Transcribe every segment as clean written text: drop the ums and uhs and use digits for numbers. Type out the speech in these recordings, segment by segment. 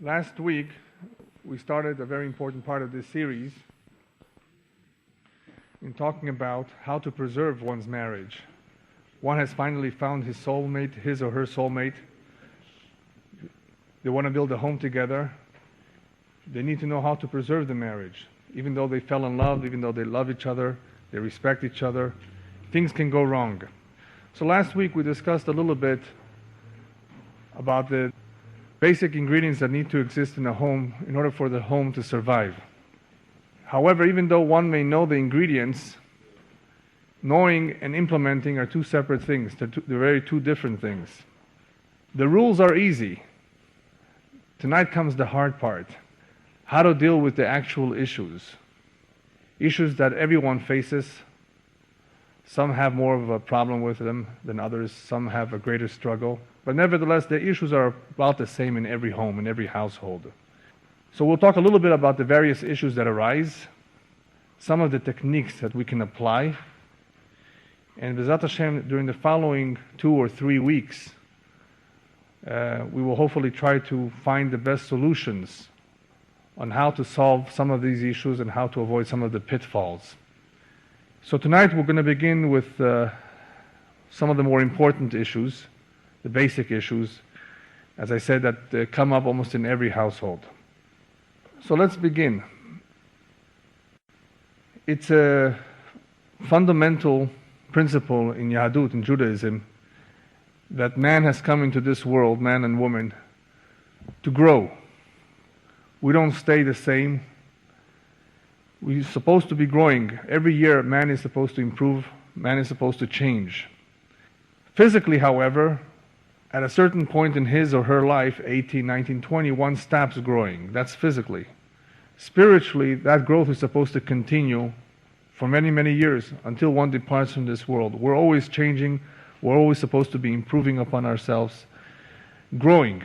Last week, we started a very important part of this series in talking about how to preserve one's marriage. One has finally found his soulmate, his or her soulmate. They want to build a home together. They need to know how to preserve the marriage. Even though they fell in love, even though they love each other, they respect each other, things can go wrong. So last week we discussed a little bit about the basic ingredients that need to exist in a home in order for the home to survive. However, even though one may know the ingredients, knowing and implementing are two separate things. They're very two different things. The rules are easy. Tonight comes the hard part. How to deal with the actual issues. Issues that everyone faces. Some have more of a problem with them than others. Some have a greater struggle. But nevertheless, the issues are about the same in every home, in every household. So we'll talk a little bit about the various issues that arise, some of the techniques that we can apply, and B'ezrat Hashem, during the following 2 or 3 weeks, we will hopefully try to find the best solutions on how to solve some of these issues and how to avoid some of the pitfalls. So tonight we're going to begin with some of the more important issues, the basic issues, as I said, that come up almost in every household. So let's begin. It's a fundamental principle in Yahadut, in Judaism, that man has come into this world, man and woman, to grow. We don't stay the same. We're supposed to be growing. Every year man is supposed to improve, man is supposed to change. Physically, however, at a certain point in his or her life, 18, 19, 20, one stops growing. That's physically. Spiritually, that growth is supposed to continue for many, many years until one departs from this world. We're always changing. We're always supposed to be improving upon ourselves, growing.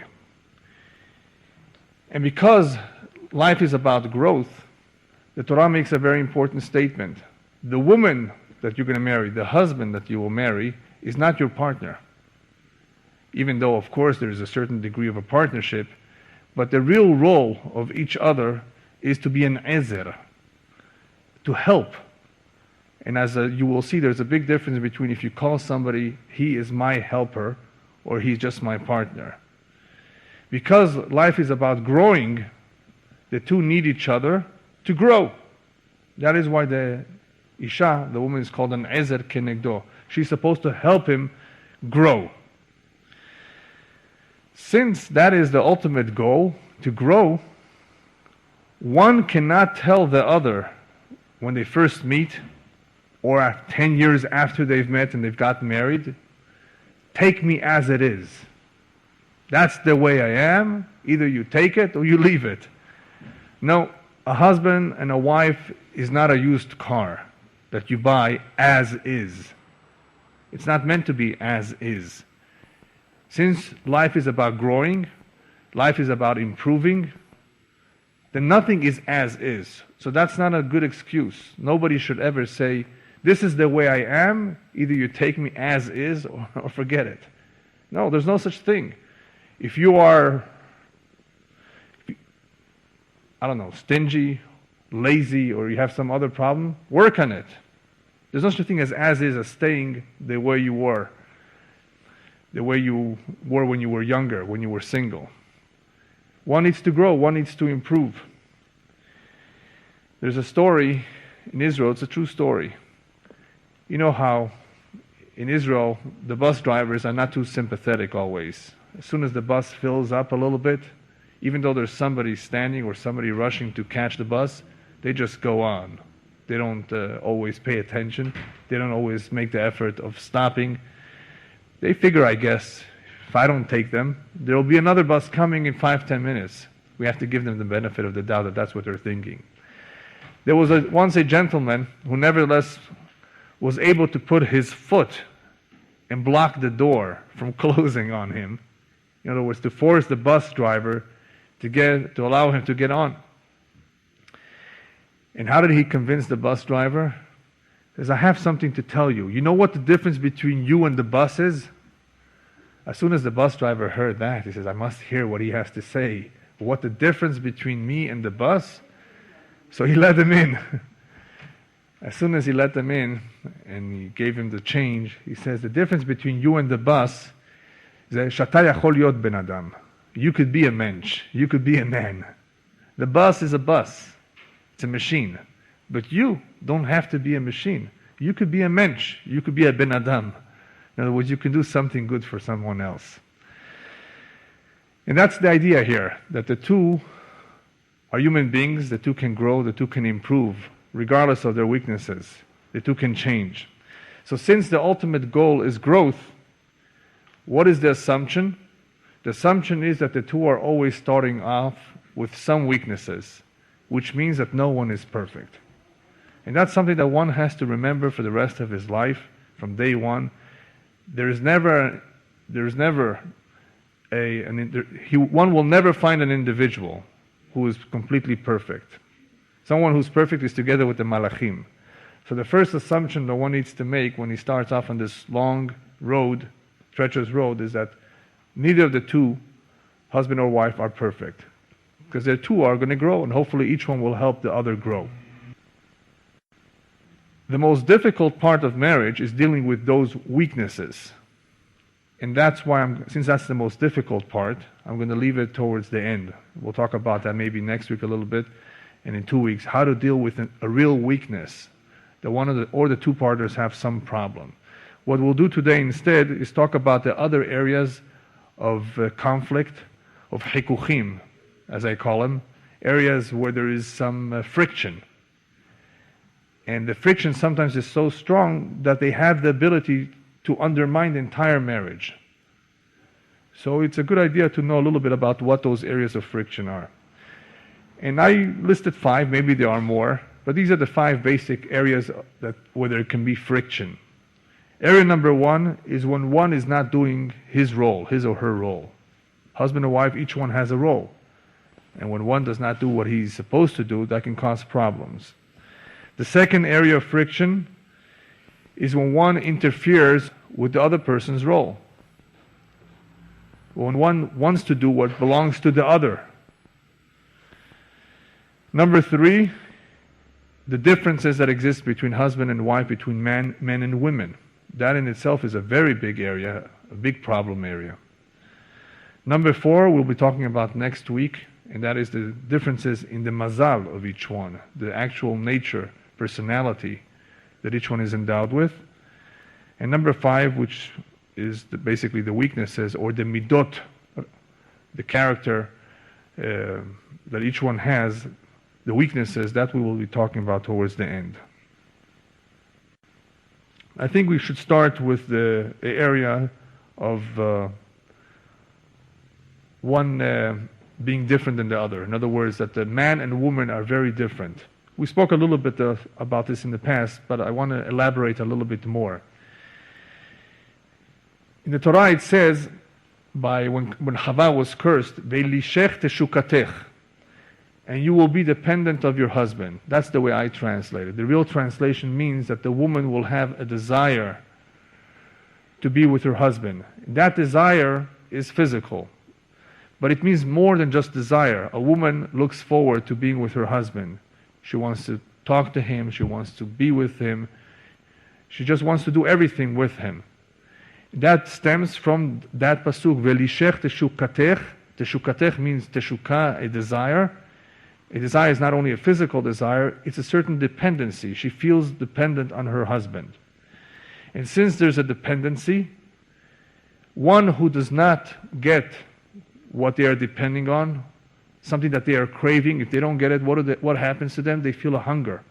And because life is about growth, the Torah makes a very important statement. The woman that you're going to marry, the husband that you will marry, is not your partner. Even though, of course, there is a certain degree of a partnership, but the real role of each other is to be an ezer, to help. And as you will see, there's a big difference between if you call somebody, he is my helper, or he's just my partner. Because life is about growing, the two need each other to grow. That is why the Isha, the woman, is called an ezer kenegdo. She's supposed to help him grow. Since that is the ultimate goal, to grow, one cannot tell the other when they first meet, or 10 years after they've met and they've gotten married, take me as it is. That's the way I am. Either you take it or you leave it. No, a husband and a wife is not a used car that you buy as is. It's not meant to be as is. Since life is about growing, life is about improving, then nothing is as is. So that's not a good excuse. Nobody should ever say, this is the way I am, either you take me as is or forget it. No, there's no such thing. If you are, stingy, lazy, or you have some other problem, work on it. There's no such thing as is, as staying the way you were. The way you were when you were younger, when you were single. One needs to grow, one needs to improve. There's a story in Israel, it's a true story. You know how in Israel the bus drivers are not too sympathetic always. As soon as the bus fills up a little bit, even though there's somebody standing or somebody rushing to catch the bus, they just go on. They don't always pay attention. They don't always make the effort of stopping. They figure, I guess, if I don't take them, there will be another bus coming in 5-10 minutes. We have to give them the benefit of the doubt that that's what they're thinking. There was once a gentleman who nevertheless was able to put his foot and block the door from closing on him. In other words, to force the bus driver to allow him to get on. And how did he convince the bus driver? He says, I have something to tell you. You know what the difference between you and the bus is? As soon as the bus driver heard that, he says, I must hear what he has to say. what the difference between me and the bus? So he let them in. As soon as he let them in and he gave him the change, he says, the difference between you and the bus is שאתה יכול להיות בן אדם. You could be a mensch. You could be a man. The bus is a bus. It's a machine. But you don't have to be a machine. You could be a mensch. You could be a ben adam. In other words, you can do something good for someone else. And that's the idea here, that the two are human beings, the two can grow, the two can improve, regardless of their weaknesses. The two can change. So since the ultimate goal is growth, what is the assumption? The assumption is that the two are always starting off with some weaknesses, which means that no one is perfect. And that's something that one has to remember for the rest of his life, from day one. One will never find an individual who is completely perfect. Someone who's perfect is together with the malachim. So the first assumption that one needs to make when he starts off on this long road, treacherous road, is that neither of the two, husband or wife, are perfect. Because the two are going to grow, and hopefully each one will help the other grow. The most difficult part of marriage is dealing with those weaknesses. And that's why, since that's the most difficult part, I'm going to leave it towards the end. We'll talk about that maybe next week a little bit, and in 2 weeks, how to deal with a real weakness, that one of the or the two partners have some problem. What we'll do today instead is talk about the other areas of conflict, of hikuchim, as I call them, areas where there is some friction. And the friction sometimes is so strong that they have the ability to undermine the entire marriage. So it's a good idea to know a little bit about what those areas of friction are. And I listed 5, maybe there are more, but these are the 5 basic areas where there can be friction. Area number 1 is when one is not doing his role, his or her role. Husband and wife, each one has a role. And when one does not do what he's supposed to do, that can cause problems. The second area of friction is when one interferes with the other person's role. When one wants to do what belongs to the other. Number 3, the differences that exist between husband and wife, between men and women. That in itself is a very big area, a big problem area. Number 4, we'll be talking about next week, and that is the differences in the mazal of each one, the actual nature, personality that each one is endowed with. And number 5, which is basically the weaknesses, or the midot, the character that each one has, the weaknesses, that we will be talking about towards the end. I think we should start with the area of one being different than the other. In other words, that the man and woman are very different. We spoke a little bit about this in the past, but I want to elaborate a little bit more. In the Torah it says, when Chava was cursed, "Ve'lishech teshukatech," and you will be dependent of your husband. That's the way I translate it. The real translation means that the woman will have a desire to be with her husband. That desire is physical, but it means more than just desire. A woman looks forward to being with her husband. She wants to talk to him, she wants to be with him, she just wants to do everything with him. That stems from that pasuk, "Ve'lishech teshukatech." Teshukatech means teshuka, a desire. A desire is not only a physical desire, it's a certain dependency. She feels dependent on her husband. And since there's a dependency, one who does not get what they are depending on, something that they are craving, if they don't get it, what happens to them? They feel a hunger.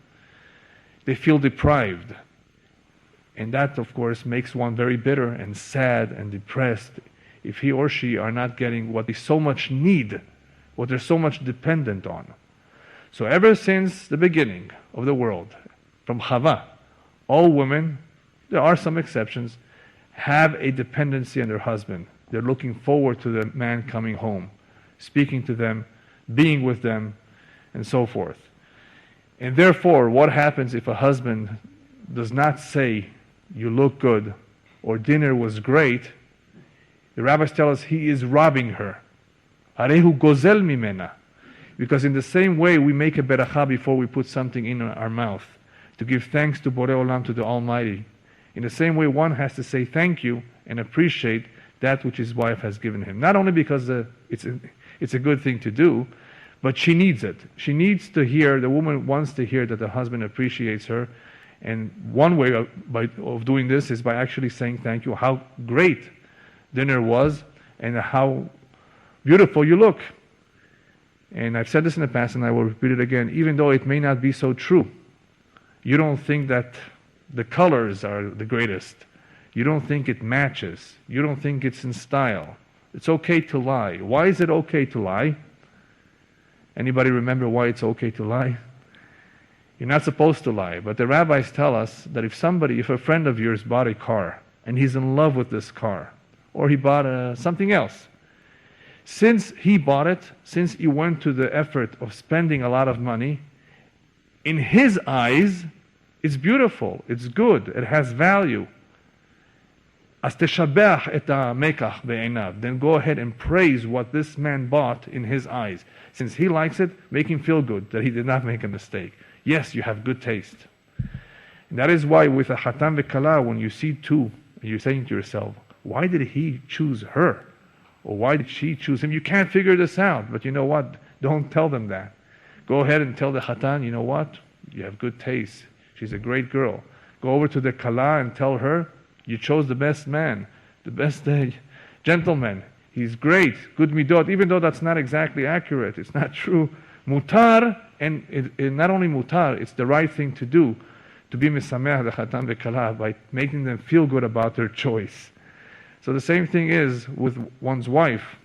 They feel deprived. And that, of course, makes one very bitter and sad and depressed if he or she are not getting what they so much need, what they're so much dependent on. So ever since the beginning of the world, from Chava, all women, there are some exceptions, have a dependency on their husband. They're looking forward to the man coming home, speaking to them, being with them, and so forth. And therefore, what happens if a husband does not say, "You look good," or "Dinner was great"? The rabbis tell us he is robbing her. Harehu gozel mimena. Because in the same way we make a beracha before we put something in our mouth, to give thanks to Borei Olam, to the Almighty. In the same way, one has to say thank you and appreciate that which his wife has given him. Not only because it's a good thing to do, but she needs it. She needs to hear, the woman wants to hear that the husband appreciates her. And one way of doing this is by actually saying thank you, how great dinner was, and how beautiful you look. And I've said this in the past, and I will repeat it again, even though it may not be so true. You don't think that the colors are the greatest. You don't think it matches. You don't think it's in style. It's okay to lie. Why is it okay to lie? Anybody remember why it's okay to lie? You're not supposed to lie, but the rabbis tell us that if a friend of yours bought a car, and he's in love with this car, or he bought something else, since he bought it, since he went to the effort of spending a lot of money, in his eyes, it's beautiful, it's good, it has value. As teshabach et ha'mekach be'einav, then go ahead and praise what this man bought in his eyes. Since he likes it, make him feel good that he did not make a mistake. Yes, you have good taste. And that is why with a chatan v'kala, when you see two, you're saying to yourself, why did he choose her? Or why did she choose him? You can't figure this out, but you know what? Don't tell them that. Go ahead and tell the chatan, you know what? You have good taste. She's a great girl. Go over to the kala and tell her, you chose the best man, the best gentleman. He's great, good midot, even though that's not exactly accurate. It's not true. Mutar, and not only mutar, it's the right thing to do, to be misameach the chatan v'kala by making them feel good about their choice. So the same thing is with one's wife.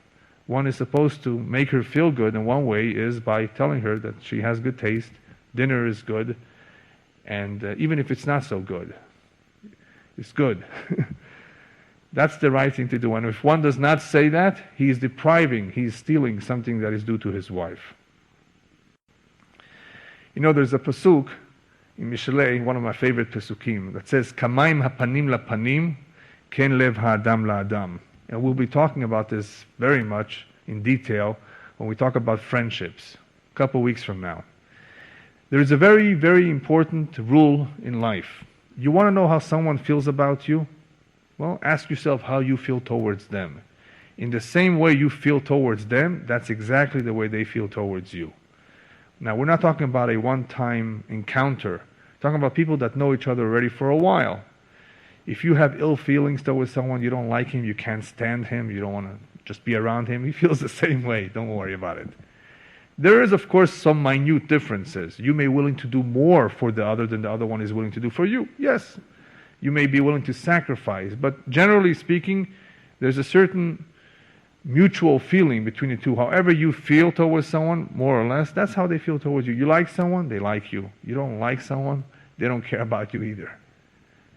One is supposed to make her feel good, and one way is by telling her that she has good taste, dinner is good, and even if it's not so good, it's good. That's the right thing to do. And if one does not say that, he is depriving, he is stealing something that is due to his wife. You know, there's a pasuk in Mishlei, one of my favorite pasukim, that says, Kamaim hapanim lapanim, ken lev ha'adam la'adam. And we'll be talking about this very much in detail when we talk about friendships, a couple weeks from now. There is a very, very important rule in life. You want to know how someone feels about you? Well, ask yourself how you feel towards them. In the same way you feel towards them, that's exactly the way they feel towards you. Now, we're not talking about a one-time encounter. We're talking about people that know each other already for a while. If you have ill feelings towards someone, you don't like him, you can't stand him, you don't want to just be around him, he feels the same way. Don't worry about it. There is, of course, some minute differences. You may be willing to do more for the other than the other one is willing to do for you. Yes, you may be willing to sacrifice. But generally speaking, there's a certain mutual feeling between the two. However you feel towards someone, more or less, that's how they feel towards you. You like someone, they like you. You don't like someone, they don't care about you either.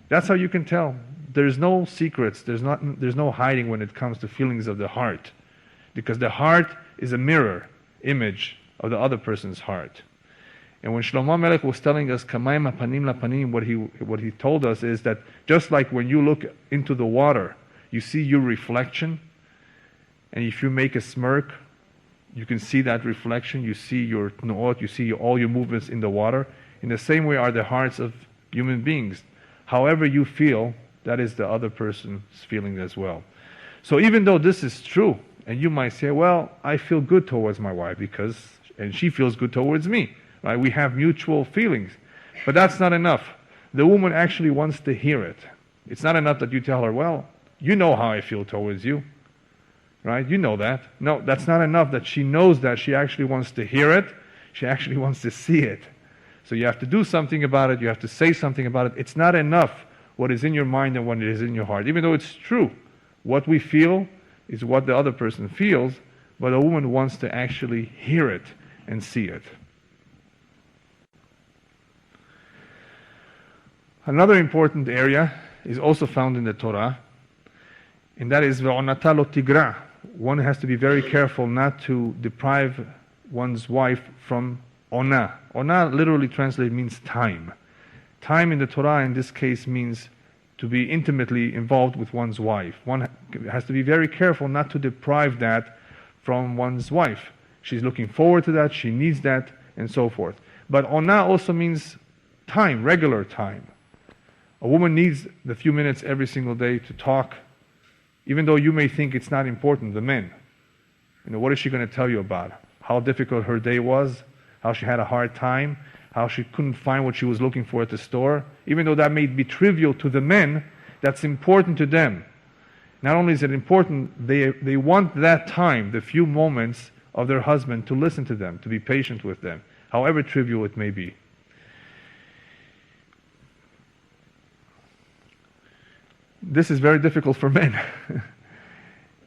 That's how you can tell. There's no secrets. There's no hiding when it comes to feelings of the heart. Because the heart is a mirror image of the other person's heart. And when Shlomo Melech was telling us Kamayim hapanim lapanim, what he told us is that just like when you look into the water, you see your reflection, and if you make a smirk, you can see that reflection, you see your tnuot, you see all your movements in the water. In the same way are the hearts of human beings. However you feel, that is the other person's feeling as well. So even though this is true, and you might say, well, I feel good towards my wife and she feels good towards me. Right? We have mutual feelings. But that's not enough. The woman actually wants to hear it. It's not enough that you tell her, well, you know how I feel towards you. Right? You know that. No, that's not enough that she knows that. She actually wants to hear it. She actually wants to see it. So you have to do something about it. You have to say something about it. It's not enough what is in your mind and what is in your heart. Even though it's true, what we feel is what the other person feels, but a woman wants to actually hear it and see it. Another important area is also found in the Torah, and that is ve'onata lo tigra. One has to be very careful not to deprive one's wife from ona. Ona literally translated means time. Time in the Torah in this case means to be intimately involved with one's wife. One has to be very careful not to deprive that from one's wife. She's looking forward to that, she needs that, and so forth. But ona also means time, regular time. A woman needs the few minutes every single day to talk, even though you may think it's not important, the men. What is she going to tell you about? How difficult her day was, how she had a hard time, how she couldn't find what she was looking for at the store. Even though that may be trivial to the men, that's important to them. Not only is it important, they want that time, the few moments of their husband, to listen to them, to be patient with them, however trivial it may be. This is very difficult for men.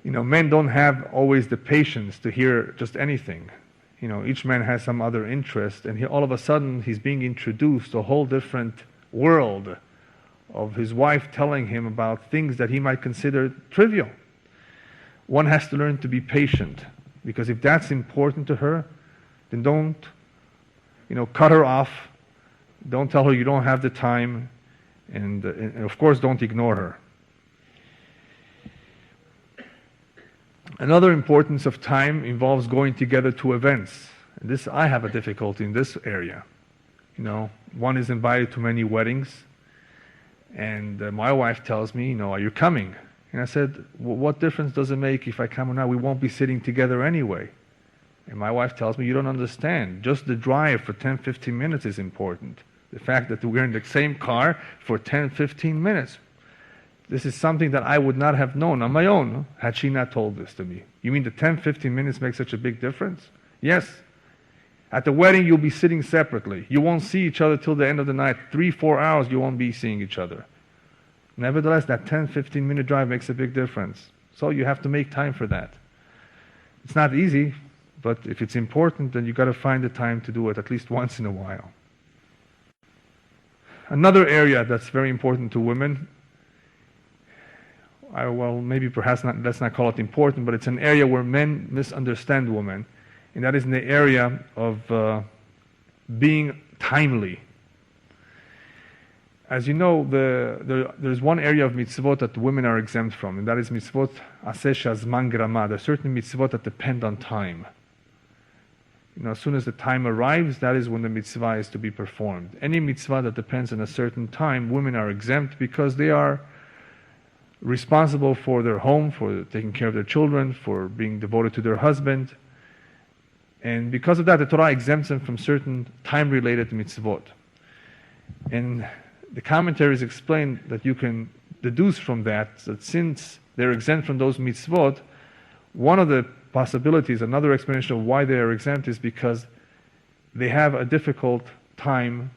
Men don't have always the patience to hear just anything. Each man has some other interest, and all of a sudden he's being introduced to a whole different world of his wife telling him about things that he might consider trivial. One has to learn to be patient, because if that's important to her, then don't, cut her off. Don't tell her you don't have the time, and of course don't ignore her. Another importance of time involves going together to events. I have a difficulty in this area. One is invited to many weddings, and my wife tells me, are you coming? And I said, well, what difference does it make if I come or not? We won't be sitting together anyway. And my wife tells me, you don't understand. Just the drive for 10, 15 minutes is important. The fact that we're in the same car for 10, 15 minutes. This is something that I would not have known on my own had she not told this to me. You mean the 10, 15 minutes make such a big difference? Yes. At the wedding, you'll be sitting separately. You won't see each other till the end of the night. 3, 4 hours, you won't be seeing each other. Nevertheless, that 10, 15-minute drive makes a big difference. So you have to make time for that. It's not easy, but if it's important, then you've got to find the time to do it at least once in a while. Another area that's very important to women, maybe perhaps not, let's not call it important, but it's an area where men misunderstand women, and that is in the area of being timely. As you know, there's one area of mitzvot that women are exempt from, and that is mitzvot aseh shazman grama. There are certain mitzvot that depend on time. As soon as the time arrives, that is when the mitzvah is to be performed. Any mitzvah that depends on a certain time, women are exempt because they are responsible for their home, for taking care of their children, for being devoted to their husband. And because of that, the Torah exempts them from certain time-related mitzvot. And the commentaries explain that you can deduce from that since they're exempt from those mitzvot, one of the possibilities, another explanation of why they are exempt is because they have a difficult time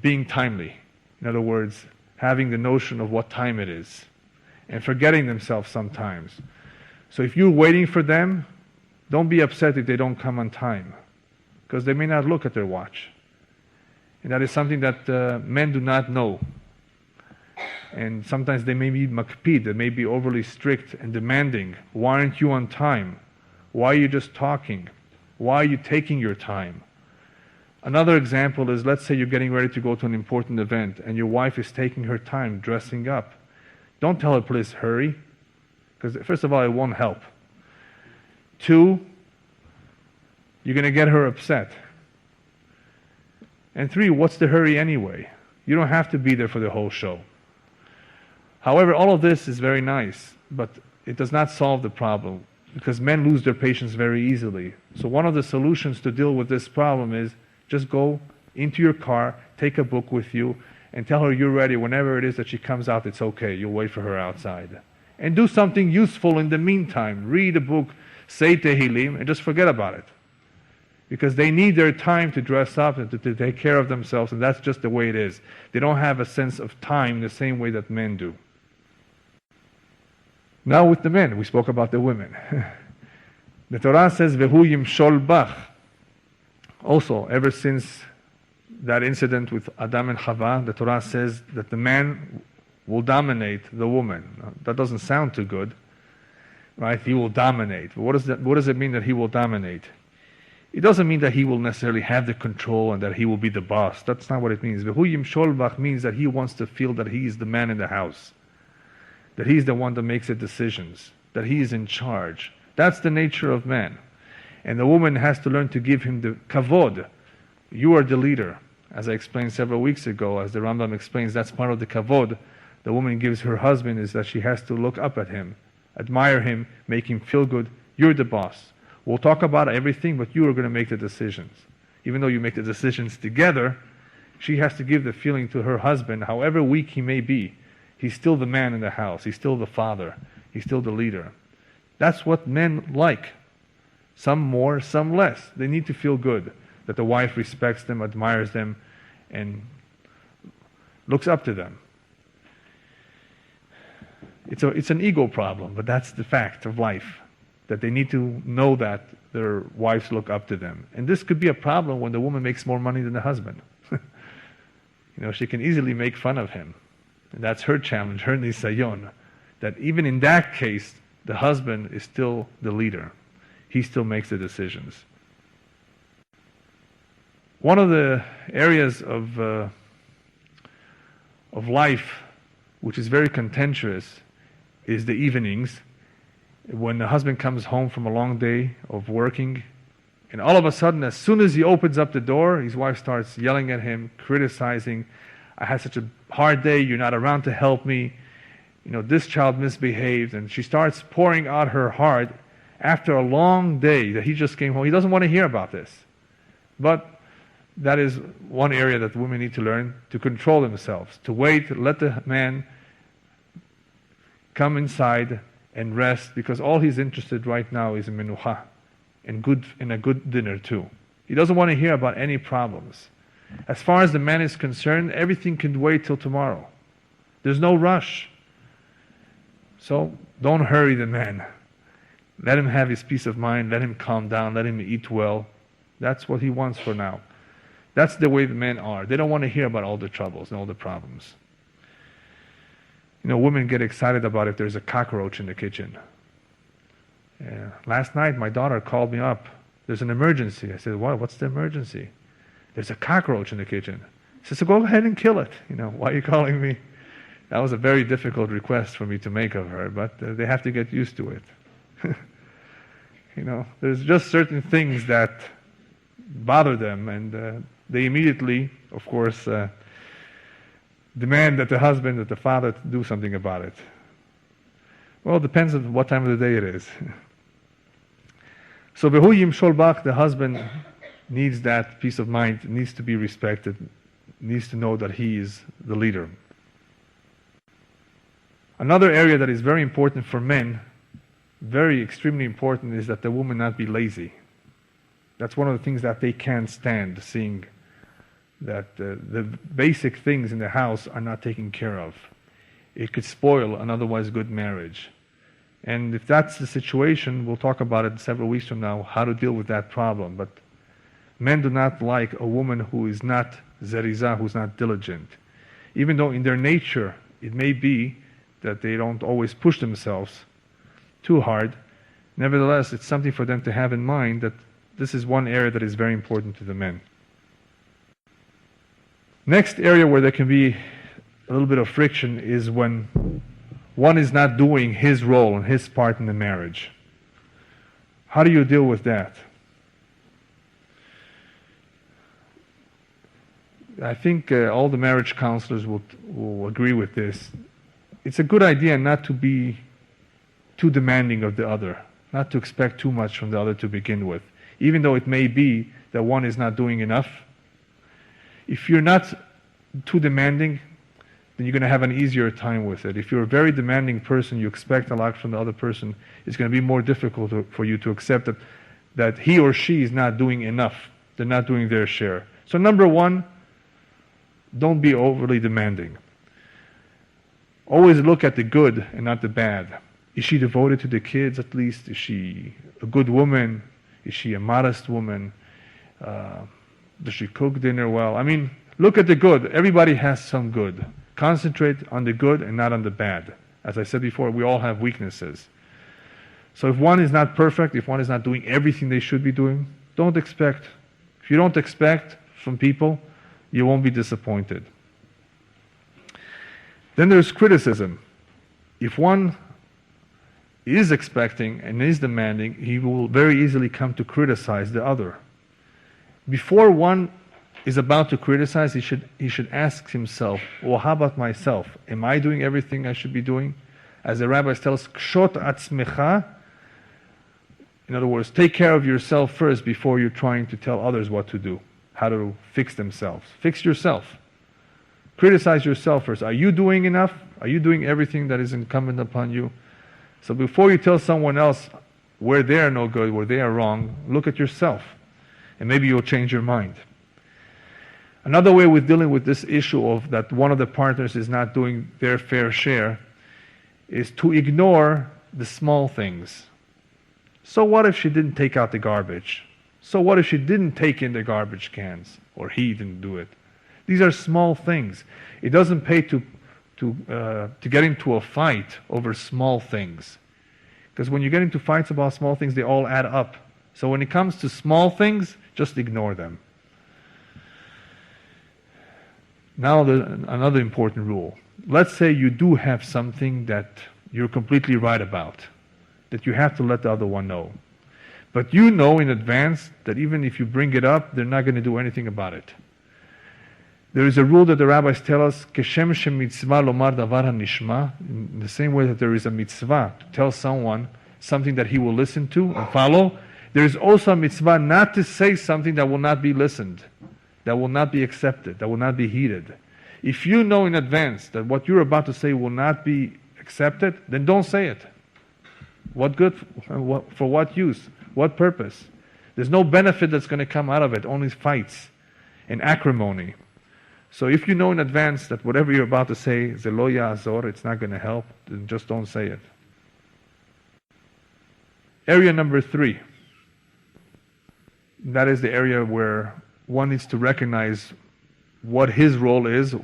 being timely. In other words, having the notion of what time it is and forgetting themselves sometimes. So if you're waiting for them, don't be upset if they don't come on time, because they may not look at their watch. And that is something that men do not know. And sometimes they may be makpid, they may be overly strict and demanding. Why aren't you on time? Why are you just talking? Why are you taking your time? Another example is, let's say you're getting ready to go to an important event and your wife is taking her time dressing up. Don't tell her, please hurry, because first of all, it won't help. 2, you're going to get her upset. And 3, what's the hurry anyway? You don't have to be there for the whole show. However, all of this is very nice, but it does not solve the problem, because men lose their patience very easily. So one of the solutions to deal with this problem is just go into your car, take a book with you, and tell her you're ready. Whenever it is that she comes out, it's okay. You'll wait for her outside. And do something useful in the meantime. Read a book, say Tehillim, and just forget about it. Because they need their time to dress up and to take care of themselves, and that's just the way it is. They don't have a sense of time the same way that men do. Now with the men, we spoke about the women. The Torah says, Vehu yimshol bach. Also, ever since that incident with Adam and Chava, the Torah says that the man will dominate the woman. That doesn't sound too good, right? He will dominate. But what does it mean that he will dominate? It doesn't mean that he will necessarily have the control and that he will be the boss. That's not what it means. Vehu yimshol bach means that he wants to feel that he is the man in the house, that he's the one that makes the decisions, that he is in charge. That's the nature of man. And the woman has to learn to give him the kavod. You are the leader. As I explained several weeks ago, as the Rambam explains, that's part of the kavod the woman gives her husband, is that she has to look up at him, admire him, make him feel good. You're the boss. We'll talk about everything, but you are going to make the decisions. Even though you make the decisions together, she has to give the feeling to her husband, however weak he may be, he's still the man in the house, he's still the father, he's still the leader. That's what men like. Some more, some less. They need to feel good, that the wife respects them, admires them, and looks up to them. It's an ego problem, but that's the fact of life, that they need to know that their wives look up to them. And this could be a problem when the woman makes more money than the husband. She can easily make fun of him. And that's her challenge, her nisayon, that even in that case, the husband is still the leader. He still makes the decisions. One of the areas of life which is very contentious is the evenings, when the husband comes home from a long day of working, and all of a sudden, as soon as he opens up the door, his wife starts yelling at him, criticizing, I had such a hard day, you're not around to help me, this child misbehaved, and she starts pouring out her heart after a long day that he just came home. He doesn't want to hear about this. But that is one area that women need to learn, to control themselves, to wait, let the man come inside and rest, because all he's interested right now is in menucha, and a good dinner too. He doesn't want to hear about any problems. As far as the man is concerned, everything can wait till tomorrow. There's no rush. So don't hurry the man. Let him have his peace of mind, let him calm down, let him eat well. That's what he wants for now. That's the way the men are. They don't want to hear about all the troubles and all the problems. Women get excited about if there's a cockroach in the kitchen. Last night, my daughter called me up. There's an emergency. I said, what's the emergency? There's a cockroach in the kitchen. She said, so go ahead and kill it. Why are you calling me? That was a very difficult request for me to make of her, but they have to get used to it. There's just certain things that bother them, and they immediately, of course, demand that the husband, that the father do something about it. Well, it depends on what time of the day it is. So Behu Yimshol Bach, the husband needs that peace of mind, needs to be respected, needs to know that he is the leader. Another area that is very important for men, very extremely important, is that the woman not be lazy. That's one of the things that they can't stand, seeing that the basic things in the house are not taken care of. It could spoil an otherwise good marriage. And if that's the situation, we'll talk about it several weeks from now, how to deal with that problem. But men do not like a woman who is not zerizah, who's not diligent. Even though in their nature, it may be that they don't always push themselves too hard, nevertheless, it's something for them to have in mind that this is one area that is very important to the men. Next area where there can be a little bit of friction is when one is not doing his role and his part in the marriage. How do you deal with that? I think all the marriage counselors will agree with this. It's a good idea not to be too demanding of the other, not to expect too much from the other to begin with, even though it may be that one is not doing enough. If you're not too demanding, then you're going to have an easier time with it. If you're a very demanding person, you expect a lot from the other person, it's going to be more difficult for you to accept that he or she is not doing enough. They're not doing their share. So number one, don't be overly demanding. Always look at the good and not the bad. Is she devoted to the kids at least? Is she a good woman? Is she a modest woman? Does she cook dinner well? Look at the good. Everybody has some good. Concentrate on the good and not on the bad. As I said before, we all have weaknesses. So if one is not perfect, if one is not doing everything they should be doing, don't expect. If you don't expect from people, you won't be disappointed. Then there's criticism. If one is expecting and is demanding, he will very easily come to criticize the other. Before one is about to criticize, he should ask himself, well, how about myself? Am I doing everything I should be doing? As the rabbis tell us, kshot atzmecha. In other words, take care of yourself first before you're trying to tell others what to do, how to fix themselves. Fix yourself. Criticize yourself first. Are you doing enough? Are you doing everything that is incumbent upon you? So before you tell someone else where they are no good, where they are wrong, look at yourself. And maybe you'll change your mind. Another way with dealing with this issue of that one of the partners is not doing their fair share is to ignore the small things. So what if she didn't take out the garbage? So what if she didn't take in the garbage cans? Or he didn't do it? These are small things. It doesn't pay to get into a fight over small things. Because when you get into fights about small things, they all add up. So when it comes to small things, just ignore them. Now another important rule. Let's say you do have something that you're completely right about, that you have to let the other one know. But you know in advance that even if you bring it up, they're not going to do anything about it. There is a rule that the rabbis tell us, Keshem shemitzvah lomar davar hanishma, in the same way that there is a mitzvah to tell someone something that he will listen to and follow, there is also a mitzvah not to say something that will not be listened, that will not be accepted, that will not be heeded. If you know in advance that what you're about to say will not be accepted, then don't say it. What good? For what use? What purpose? There's no benefit that's going to come out of it, only fights and acrimony. So if you know in advance that whatever you're about to say, zelo ya'azor, it's not going to help, then just don't say it. Area number 3. That is the area where one needs to recognize what his role is.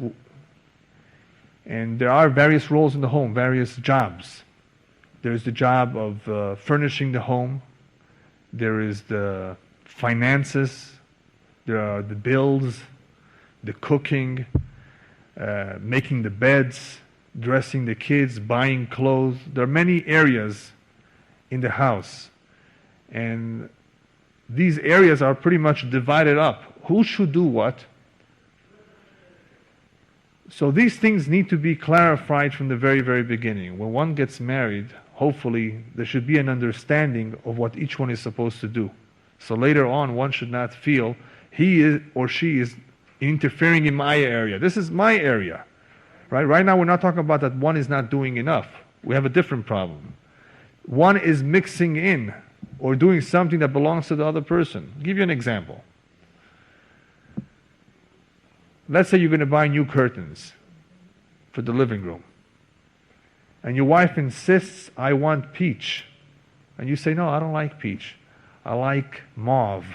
And there are various roles in the home, various jobs. There's the job of furnishing the home. There is the finances. There are the bills, the cooking, making the beds, dressing the kids, buying clothes. There are many areas in the house. And these areas are pretty much divided up. Who should do what? So these things need to be clarified from the very, very beginning. When one gets married, hopefully there should be an understanding of what each one is supposed to do. So later on, one should not feel he is or she is interfering in my area. This is my area. Right now we're not talking about that one is not doing enough. We have a different problem. One is mixing in or doing something that belongs to the other person. I'll give you an example. Let's say you're going to buy new curtains for the living room. And your wife insists, I want peach. And you say, no, I don't like peach. I like mauve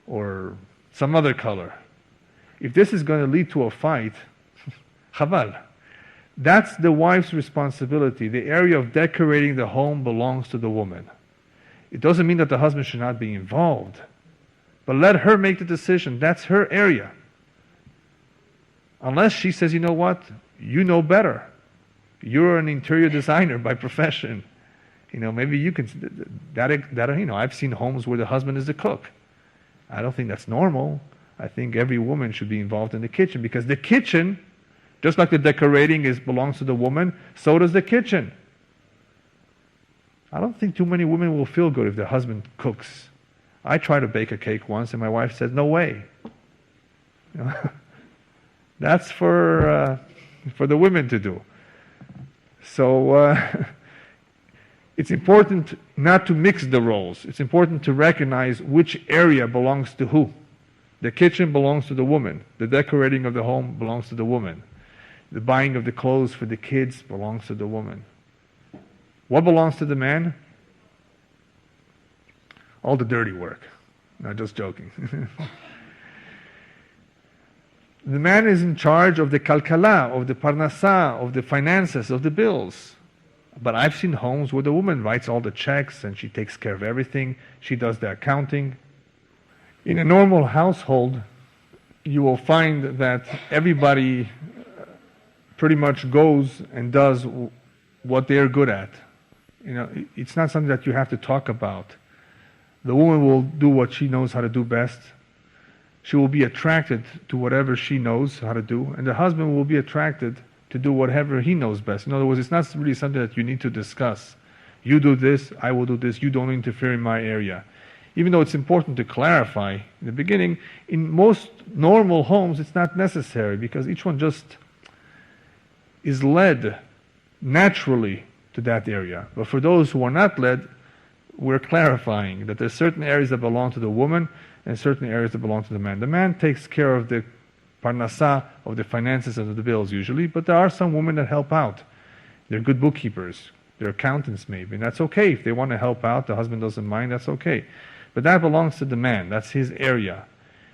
or some other color. If this is going to lead to a fight, chaval. That's the wife's responsibility. The area of decorating the home belongs to the woman. It doesn't mean that the husband should not be involved. But let her make the decision. That's her area. Unless she says, you know what? You know better. You're an interior designer by profession. Maybe you can, I've seen homes where the husband is the cook. I don't think that's normal. I think every woman should be involved in the kitchen, because the kitchen, just like the decorating belongs to the woman, so does the kitchen. I don't think too many women will feel good if their husband cooks. I tried to bake a cake once and my wife said, no way. That's for the women to do. So it's important not to mix the roles. It's important to recognize which area belongs to who. The kitchen belongs to the woman. The decorating of the home belongs to the woman. The buying of the clothes for the kids belongs to the woman. What belongs to the man? All the dirty work. Not just joking. The man is in charge of the kalkala, of the parnasa, of the finances, of the bills. But I've seen homes where the woman writes all the checks and she takes care of everything. She does the accounting. In a normal household, you will find that everybody pretty much goes and does what they're good at. It's not something that you have to talk about. The woman will do what she knows how to do best. She will be attracted to whatever she knows how to do, and the husband will be attracted to do whatever he knows best. In other words, it's not really something that you need to discuss. You do this, I will do this, you don't interfere in my area. Even though it's important to clarify in the beginning, in most normal homes it's not necessary because each one just is led naturally to that area. But for those who are not led, we're clarifying that there's certain areas that belong to the woman and certain areas that belong to the man. The man takes care of the parnasa, of the finances and of the bills usually, but there are some women that help out. They're good bookkeepers, they're accountants maybe, and that's okay. If they want to help out, the husband doesn't mind, that's okay. But that belongs to the man, that's his area.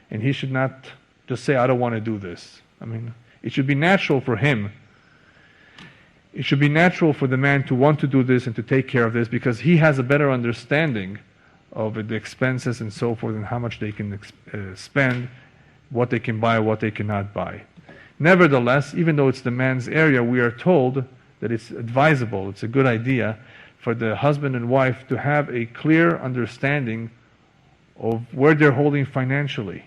And he should not just say, I don't want to do this. It should be natural for him. It should be natural for the man to want to do this and to take care of this because he has a better understanding of the expenses and so forth and how much they can spend, what they can buy, what they cannot buy. Nevertheless, even though it's the man's area, we are told that it's advisable, it's a good idea for the husband and wife to have a clear understanding of where they're holding financially.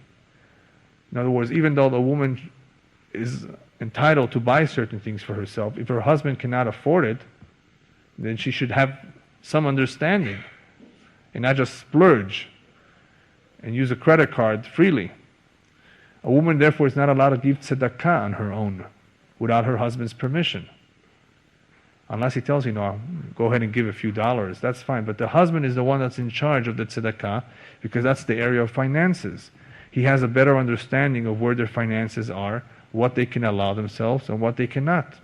In other words, even though the woman is entitled to buy certain things for herself, if her husband cannot afford it, then she should have some understanding and not just splurge and use a credit card freely. A woman, therefore, is not allowed to give tzedakah on her own without her husband's permission. Unless he tells you, no, go ahead and give a few dollars, that's fine. But the husband is the one that's in charge of the tzedakah because that's the area of finances. He has a better understanding of where their finances are, what they can allow themselves and what they cannot.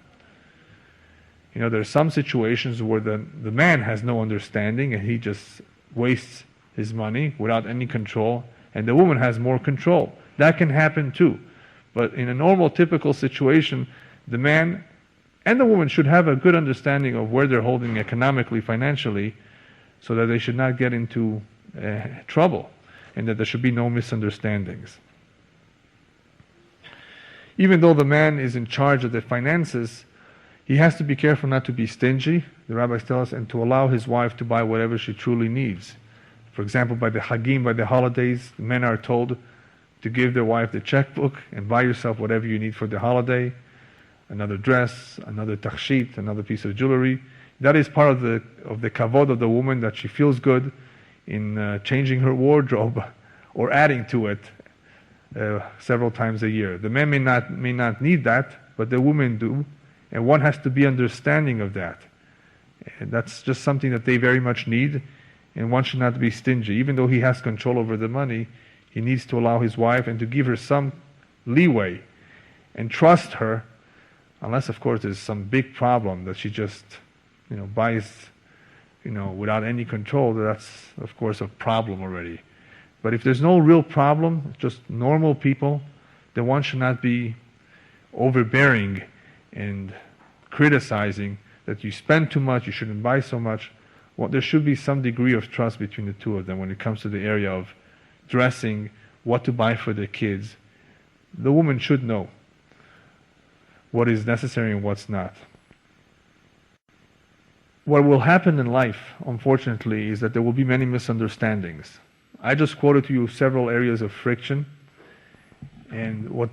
There are some situations where the man has no understanding and he just wastes his money without any control, and the woman has more control. That can happen too. But in a normal, typical situation, the man and the woman should have a good understanding of where they're holding economically, financially, so that they should not get into trouble and that there should be no misunderstandings. Even though the man is in charge of the finances, he has to be careful not to be stingy, the rabbis tell us, and to allow his wife to buy whatever she truly needs. For example, by the Hagim, by the holidays, the men are told to give their wife the checkbook and buy yourself whatever you need for the holiday, another dress, another tachshit, another piece of jewelry. That is part of the kavod of the woman, that she feels good in changing her wardrobe or adding to it several times a year. The men may not need that, but the women do, and one has to be understanding of that. And that's just something that they very much need, and one should not be stingy. Even though he has control over the money, he needs to allow his wife and to give her some leeway and trust her, unless of course there's some big problem that she just buys without any control. That's of course a problem already. But if there's no real problem, just normal people, then one should not be overbearing and criticizing that you spend too much, you shouldn't buy so much. Well, there should be some degree of trust between the two of them when it comes to the area of dressing, what to buy for their kids. The woman should know what is necessary and what's not. What will happen in life, unfortunately, is that there will be many misunderstandings. I just quoted to you several areas of friction, and what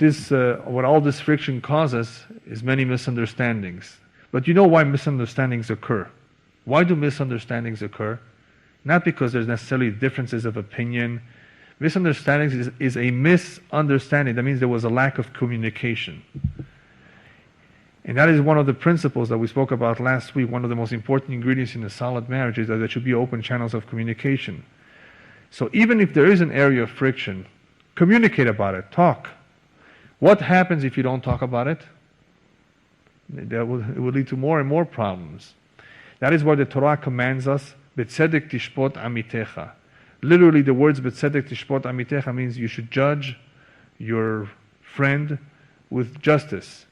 all this friction causes is many misunderstandings. But you know why misunderstandings occur? Why do misunderstandings occur? Not because there's necessarily differences of opinion. Misunderstandings is a misunderstanding. That means there was a lack of communication. And that is one of the principles that we spoke about last week. One of the most important ingredients in a solid marriage is that there should be open channels of communication. So even if there is an area of friction, communicate about it, talk. What happens if you don't talk about it? It will lead to more and more problems. That is why the Torah commands us, "Betzedek tishpot amitecha." Literally, the words "Betzedek tishpot amitecha" means you should judge your friend with justice,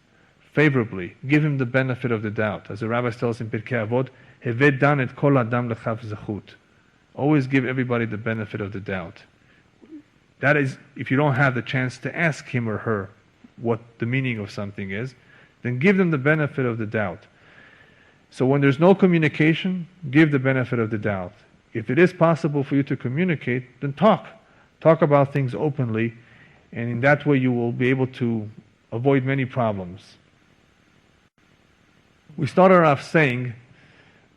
favorably. Give him the benefit of the doubt. As the rabbis tell us in Pirkei Avot, "Heved dan et kol adam lechav zechut." Always give everybody the benefit of the doubt. That is, if you don't have the chance to ask him or her what the meaning of something is, then give them the benefit of the doubt. So when there's no communication, give the benefit of the doubt. If it is possible for you to communicate, then talk. Talk about things openly, and in that way you will be able to avoid many problems. We started off saying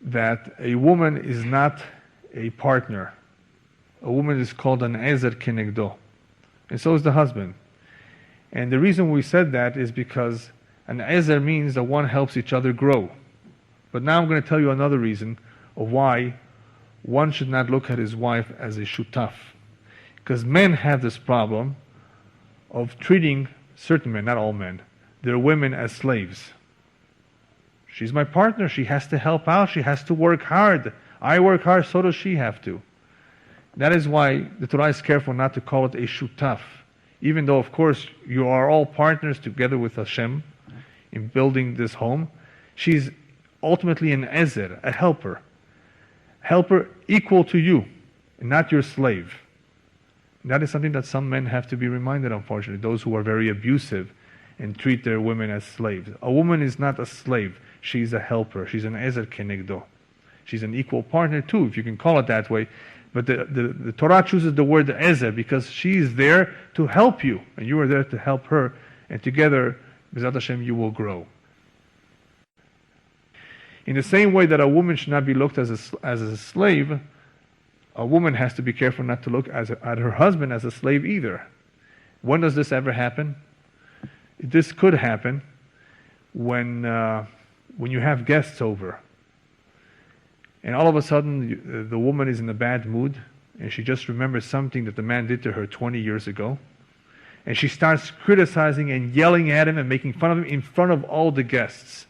that a woman is not a partner. A woman is called an ezer kenegdo, and so is the husband. And the reason we said that is because an ezer means that one helps each other grow. But now I'm going to tell you another reason of why one should not look at his wife as a shutaf. Because men have this problem of treating certain men, not all men, their women as slaves. She's my partner, she has to help out, she has to work hard. I work hard, so does she have to. That is why the Torah is careful not to call it a shutaf. Even though, of course, you are all partners together with Hashem in building this home, she's ultimately an ezer, a helper. Helper equal to you, and not your slave. And that is something that some men have to be reminded, unfortunately, those who are very abusive and treat their women as slaves. A woman is not a slave, she's a helper, she's an ezer kenegdo. She's an equal partner too, if you can call it that way. But the Torah chooses the word ezer because she is there to help you, and you are there to help her, and together, B'ezrat Hashem, you will grow. In the same way that a woman should not be looked as a slave, a woman has to be careful not to look at her husband as a slave either. When does this ever happen? This could happen when you have guests over, and all of a sudden the woman is in a bad mood, and she just remembers something that the man did to her 20 years ago, and she starts criticizing and yelling at him and making fun of him in front of all the guests.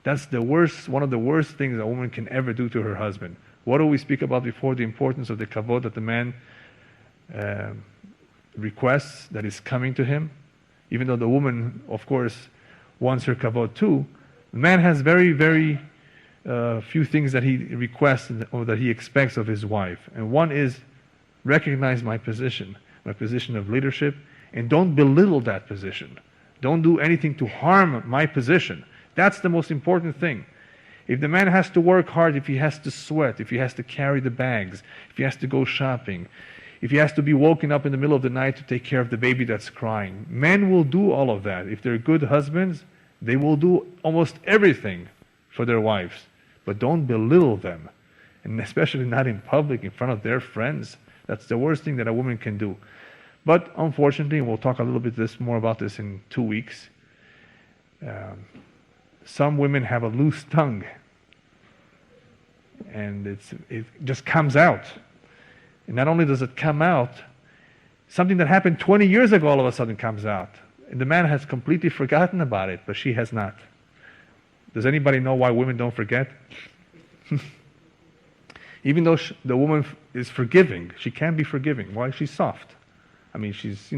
That's the worst, one of the worst things a woman can ever do to her husband. What do we speak about before? The importance of the kavod that the man requests, that is coming to him. Even though the woman, of course, wants her kavod too, the man has very, very few things that he requests or that he expects of his wife. And one is, recognize my position of leadership, and don't belittle that position. Don't do anything to harm my position. That's the most important thing. If the man has to work hard, if he has to sweat, if he has to carry the bags, if he has to go shopping, if he has to be woken up in the middle of the night to take care of the baby that's crying, men will do all of that. If they're good husbands, they will do almost everything for their wives. But don't belittle them, and especially not in public, in front of their friends. That's the worst thing that a woman can do. But unfortunately, and we'll talk a little bit more about this in 2 weeks, some women have a loose tongue, and it just comes out. And not only does it come out, something that happened 20 years ago all of a sudden comes out. And the man has completely forgotten about it, but she has not. Does anybody know why women don't forget? Even though the woman is forgiving, she can be forgiving. Why? She's soft. I mean, she's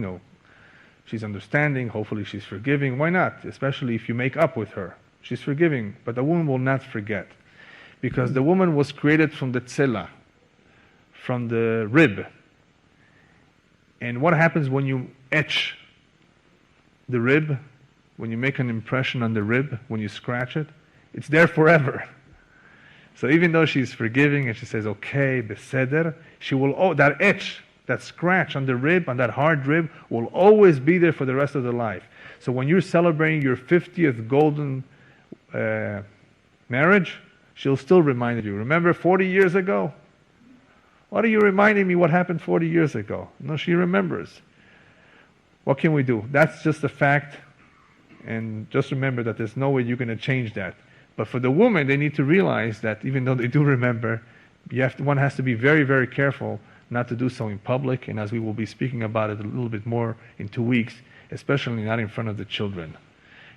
understanding, hopefully she's forgiving. Why not? Especially if you make up with her. She's forgiving, but the woman will not forget. Because the woman was created from the tzela, from the rib. And what happens when you etch the rib, when you make an impression on the rib, when you scratch it? It's there forever. So even though she's forgiving and she says, okay, beseder, she will, that etch, that scratch on the rib, on that hard rib, will always be there for the rest of the life. So when you're celebrating your 50th golden marriage, she'll still remind you. Remember 40 years ago? What are you reminding me what happened 40 years ago? No, she remembers. What can we do? That's just a fact, and just remember that there's no way you're going to change that. But for the woman, they need to realize that even though they do remember, one has to be very, very careful not to do so in public, and as we will be speaking about it a little bit more in 2 weeks, especially not in front of the children.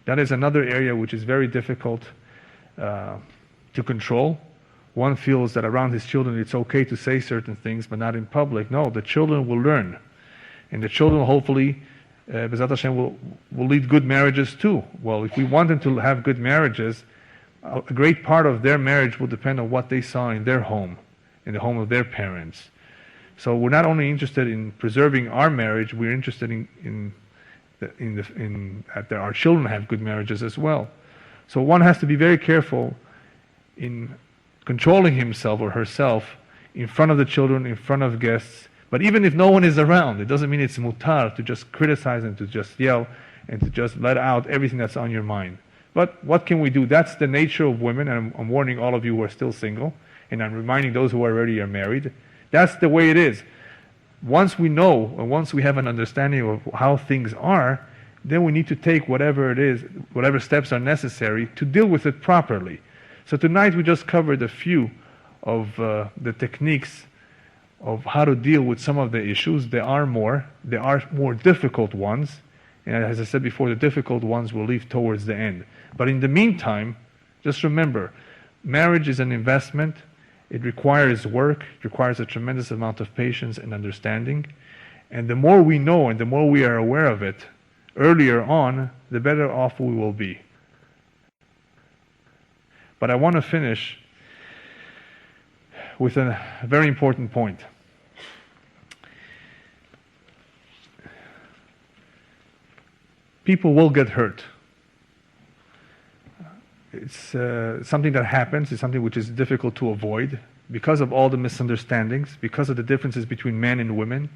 That is another area which is very difficult to control. One feels that around his children it's okay to say certain things, but not in public. No, the children will learn. And the children hopefully, B'ezrat Hashem, will lead good marriages too. Well, if we want them to have good marriages, a great part of their marriage will depend on what they saw in their home, in the home of their parents. So we're not only interested in preserving our marriage, we're interested in that our children have good marriages as well. So one has to be very careful in controlling himself or herself in front of the children, in front of guests. But even if no one is around, it doesn't mean it's mutar to just criticize and to just yell and to just let out everything that's on your mind. But what can we do? That's the nature of women, and I'm warning all of you who are still single, and I'm reminding those who already are married. That's the way it is. Once we know, or once we have an understanding of how things are, then we need to take whatever it is, whatever steps are necessary to deal with it properly. So tonight we just covered a few of the techniques of how to deal with some of the issues. There are more difficult ones, and as I said before, the difficult ones we'll leave towards the end. But in the meantime, just remember, marriage is an investment. It requires work, it requires a tremendous amount of patience and understanding. And the more we know and the more we are aware of it earlier on, the better off we will be. But I want to finish with a very important point. People will get hurt. It's something that happens, it's something which is difficult to avoid because of all the misunderstandings, because of the differences between men and women,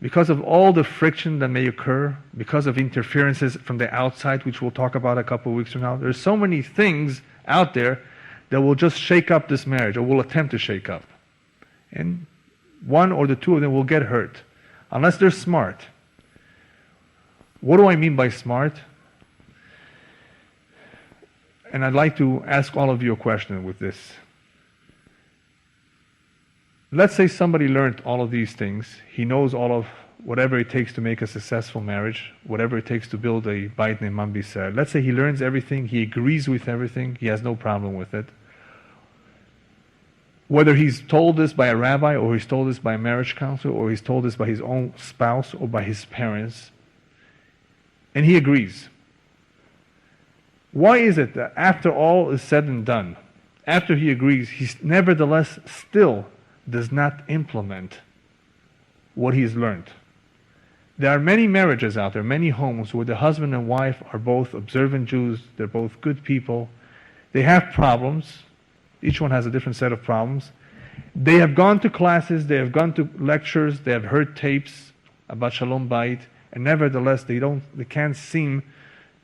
because of all the friction that may occur, because of interferences from the outside, which we'll talk about a couple of weeks from now. There's so many things out there that will just shake up this marriage, or will attempt to shake up. And one or the two of them will get hurt, unless they're smart. What do I mean by smart? And I'd like to ask all of you a question with this. Let's say somebody learned all of these things. He knows all of whatever it takes to make a successful marriage, whatever it takes to build a Beit Ne'eman B'Yisrael. Let's say he learns everything, he agrees with everything, he has no problem with it. Whether he's told this by a rabbi, or he's told this by a marriage counselor, or he's told this by his own spouse or by his parents, and he agrees. Why is it that after all is said and done, after he agrees, he nevertheless still does not implement what he's learned? There are many marriages out there, many homes where the husband and wife are both observant Jews, they're both good people, they have problems, each one has a different set of problems. They have gone to classes, they have gone to lectures, they have heard tapes about Shalom Bayit, and nevertheless they can't seem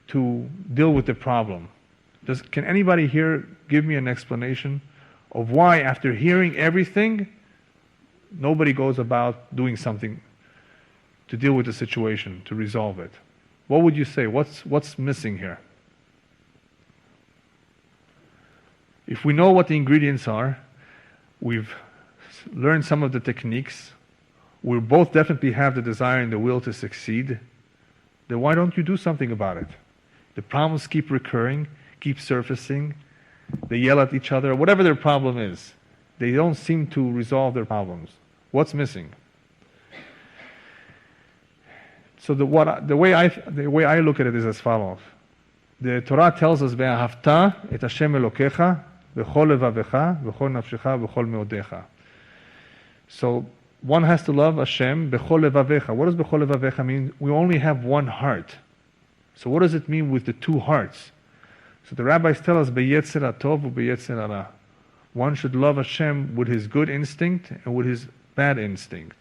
to deal with the problem. Can anybody here give me an explanation of why, after hearing everything, nobody goes about doing something to deal with the situation, to resolve it? What would you say? What's missing here? If we know what the ingredients are, we've learned some of the techniques, we both definitely have the desire and the will to succeed, then why don't you do something about it? The problems keep recurring, keep surfacing, they yell at each other, whatever their problem is. They don't seem to resolve their problems. What's missing? So the way I look at it is as follows. The Torah tells us, "Ve'ahavta et Hashem Elokecha v'chol levavecha v'chol nafshecha v'chol meodecha." So one has to love Hashem b'chol levavecha. What does b'chol levavecha mean? We only have one heart. So what does it mean with the two hearts? So the rabbis tell us, b'yetzer hatov u'b'yetzer hara. One should love Hashem with his good instinct and with his bad instinct.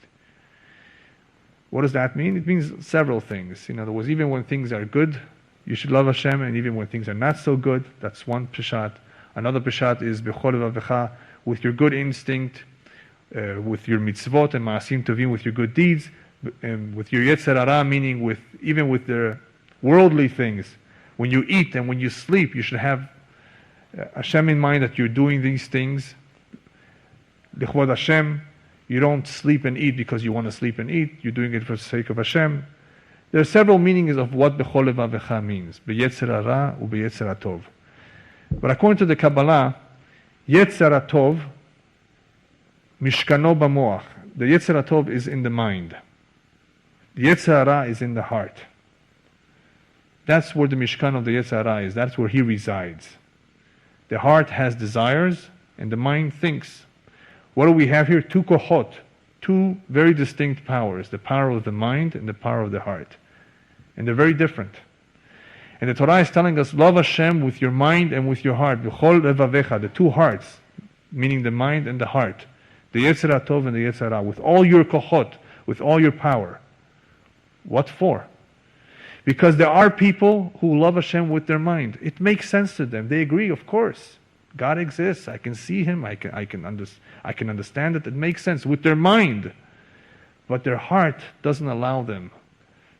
What does that mean? It means several things. In other words, even when things are good, you should love Hashem, and even when things are not so good, that's one pshat. Another pshat is b'chol levavecha, with your good instinct, with your mitzvot and ma'asim tovim, with your good deeds, and with your yetzer hara, meaning even with the worldly things. When you eat and when you sleep, you should have Hashem in mind, that you're doing these things L'chvod Hashem. You don't sleep and eat because you want to sleep and eat. You're doing it for the sake of Hashem. There are several meanings of what b'chol levavecha means. B'yetzer hara u'b'yetzer hatov. But according to the Kabbalah, yetzer hatov mishkano b'moach. The yetzer hatov is in the mind. The yetzer hara is in the heart. That's where the mishkan of the yetzer hara is. That's where he resides. The heart has desires, and the mind thinks. What do we have here? Two kohot, two very distinct powers, the power of the mind and the power of the heart. And they're very different. And the Torah is telling us, love Hashem with your mind and with your heart. B'chol levavecha, the two hearts, meaning the mind and the heart. The Yetzer HaTov and the Yetzer HaRa, with all your kochot, with all your power. What for? Because there are people who love Hashem with their mind. It makes sense to them. They agree, of course. God exists. I can see Him. I can understand it. It makes sense with their mind. But their heart doesn't allow them.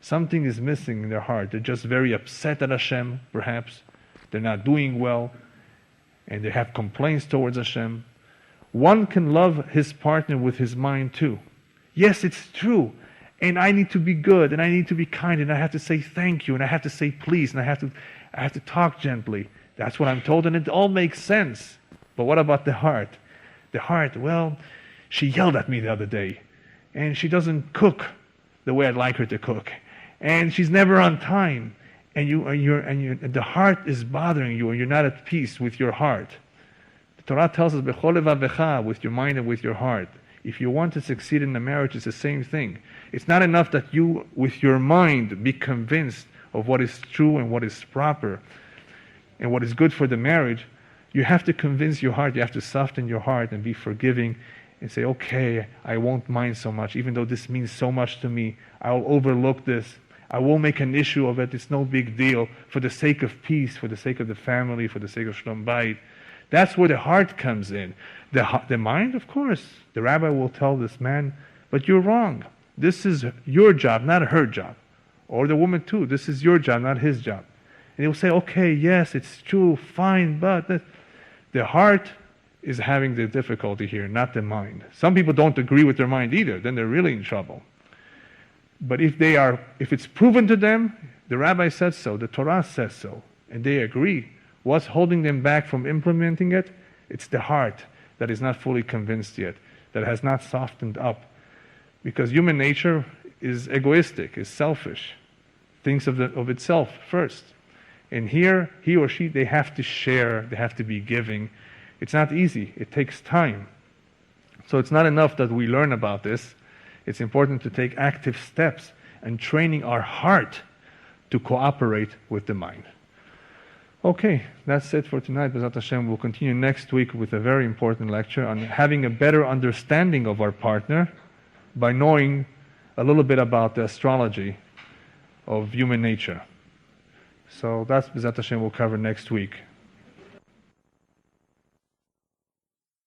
Something is missing in their heart. They're just very upset at Hashem, perhaps. They're not doing well. And they have complaints towards Hashem. One can love his partner with his mind too. Yes, it's true. And I need to be good, and I need to be kind, and I have to say thank you, and I have to say please, and I have to talk gently. That's what I'm told, and it all makes sense. But what about the heart? The heart, well, she yelled at me the other day, and she doesn't cook the way I'd like her to cook, and she's never on time, and the heart is bothering you, and you're not at peace with your heart. The Torah tells us, "B'chol levavecha," with your mind and with your heart. If you want to succeed in the marriage, it's the same thing. It's not enough that you, with your mind, be convinced of what is true and what is proper and what is good for the marriage. You have to convince your heart. You have to soften your heart and be forgiving and say, okay, I won't mind so much. Even though this means so much to me, I'll overlook this. I won't make an issue of it. It's no big deal. For the sake of peace, for the sake of the family, for the sake of Shalom Bayit. That's where the heart comes in. The mind, of course. The rabbi will tell this man, but you're wrong. This is your job, not her job. Or the woman too. This is your job, not his job. And he'll say, okay, yes, it's true, fine, but the heart is having the difficulty here, not the mind. Some people don't agree with their mind either. Then they're really in trouble. But if it's proven to them, the rabbi said so, the Torah says so, and they agree, what's holding them back from implementing it? It's the heart that is not fully convinced yet, that has not softened up. Because human nature is egoistic, is selfish, thinks of itself first. And here, he or she, they have to share, they have to be giving. It's not easy, it takes time. So it's not enough that we learn about this. It's important to take active steps and training our heart to cooperate with the mind. Okay, that's it for tonight. B'ezrat Hashem, we'll continue next week with a very important lecture on having a better understanding of our partner by knowing a little bit about the astrology of human nature. So that's B'ezrat Hashem we'll cover next week.